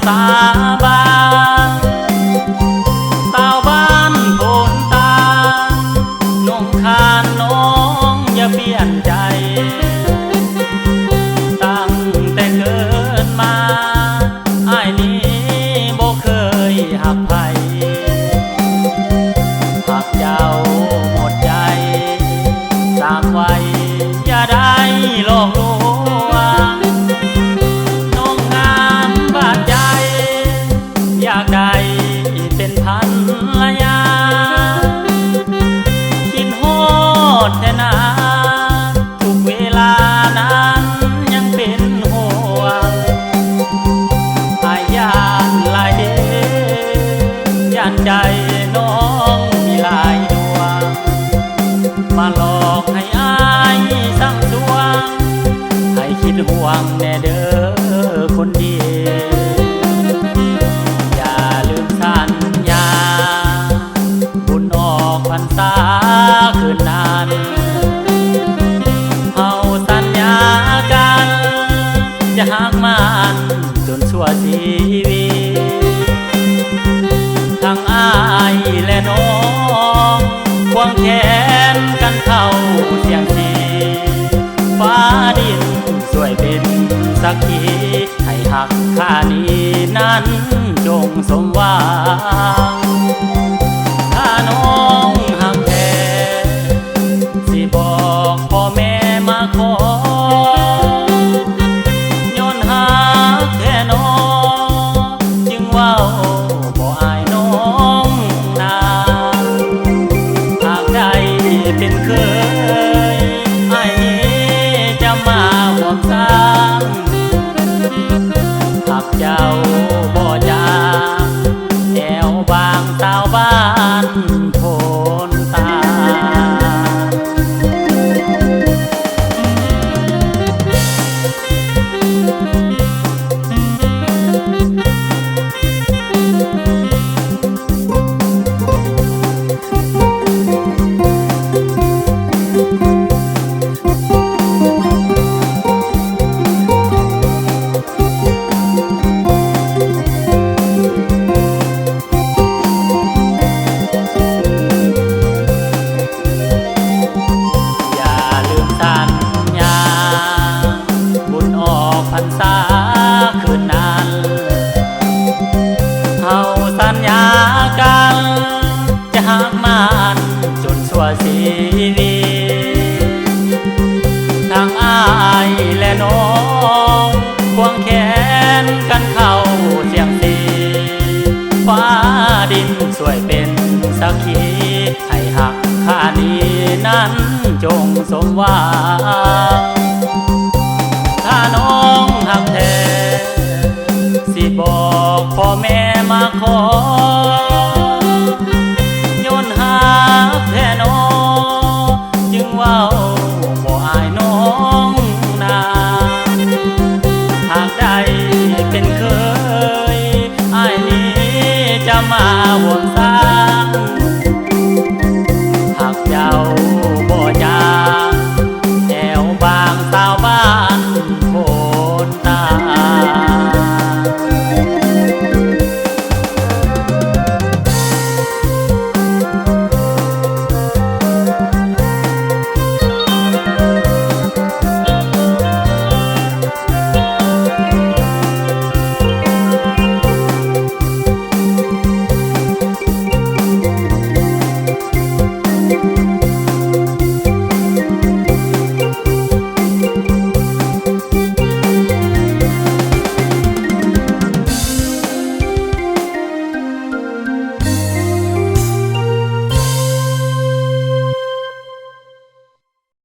สาบานสาวบ้านโพนตาน้องคานน้องอย่าเปลี่ยนใจตั้งแต่เกิดมาอ้ายนี้บ่เคยหักไผหักเจ้าหมดใจสามไว้อย่าได้หลอกลวงน้องงามบาดใจอยากได้เป็นภรรยาคิดฮอดแต่นาทุกเวลานั้นยังเป็นห่วงอายย่านหลายเดย่านใจน้องมีหลายดวงมาหลอกให้อายสั่งสวงให้คิดห่วงแน่เด้อคนดีอย่าลืมสัญญาบุญออกพรรษาคืนนั้นเฮาสัญญากันจะหักมันจนชั่วชีวิตทั้งอายและน้องควงแขนกันเข้าเสียงสีฟ้าดินสวยเป็นสักขีให้หักข้านี้นั้นจงสมหวังถ้าน้องหักแท้สิบอกพ่อแม่มาขอย้อนหักแท้น้องจึงเว้าบ่อายน้องนาหากได้เป็นเคยไอ้จะมาห่วงสร้างหากเจ้าบ่จางแอวบางสาวบ้านโพนตาพรรษาคืนนั้นเฮาสัญญากันจะหักมันจนชั่วชีวิตทั้งอายและน้องควงแขนกันเข้าเสียงสีฟ้าดินสวยเป็นสักขีให้หักข้านี้นั้นจงสมหวังถ้าน้องหักแท้สิบอกพ่อแม่มาขอ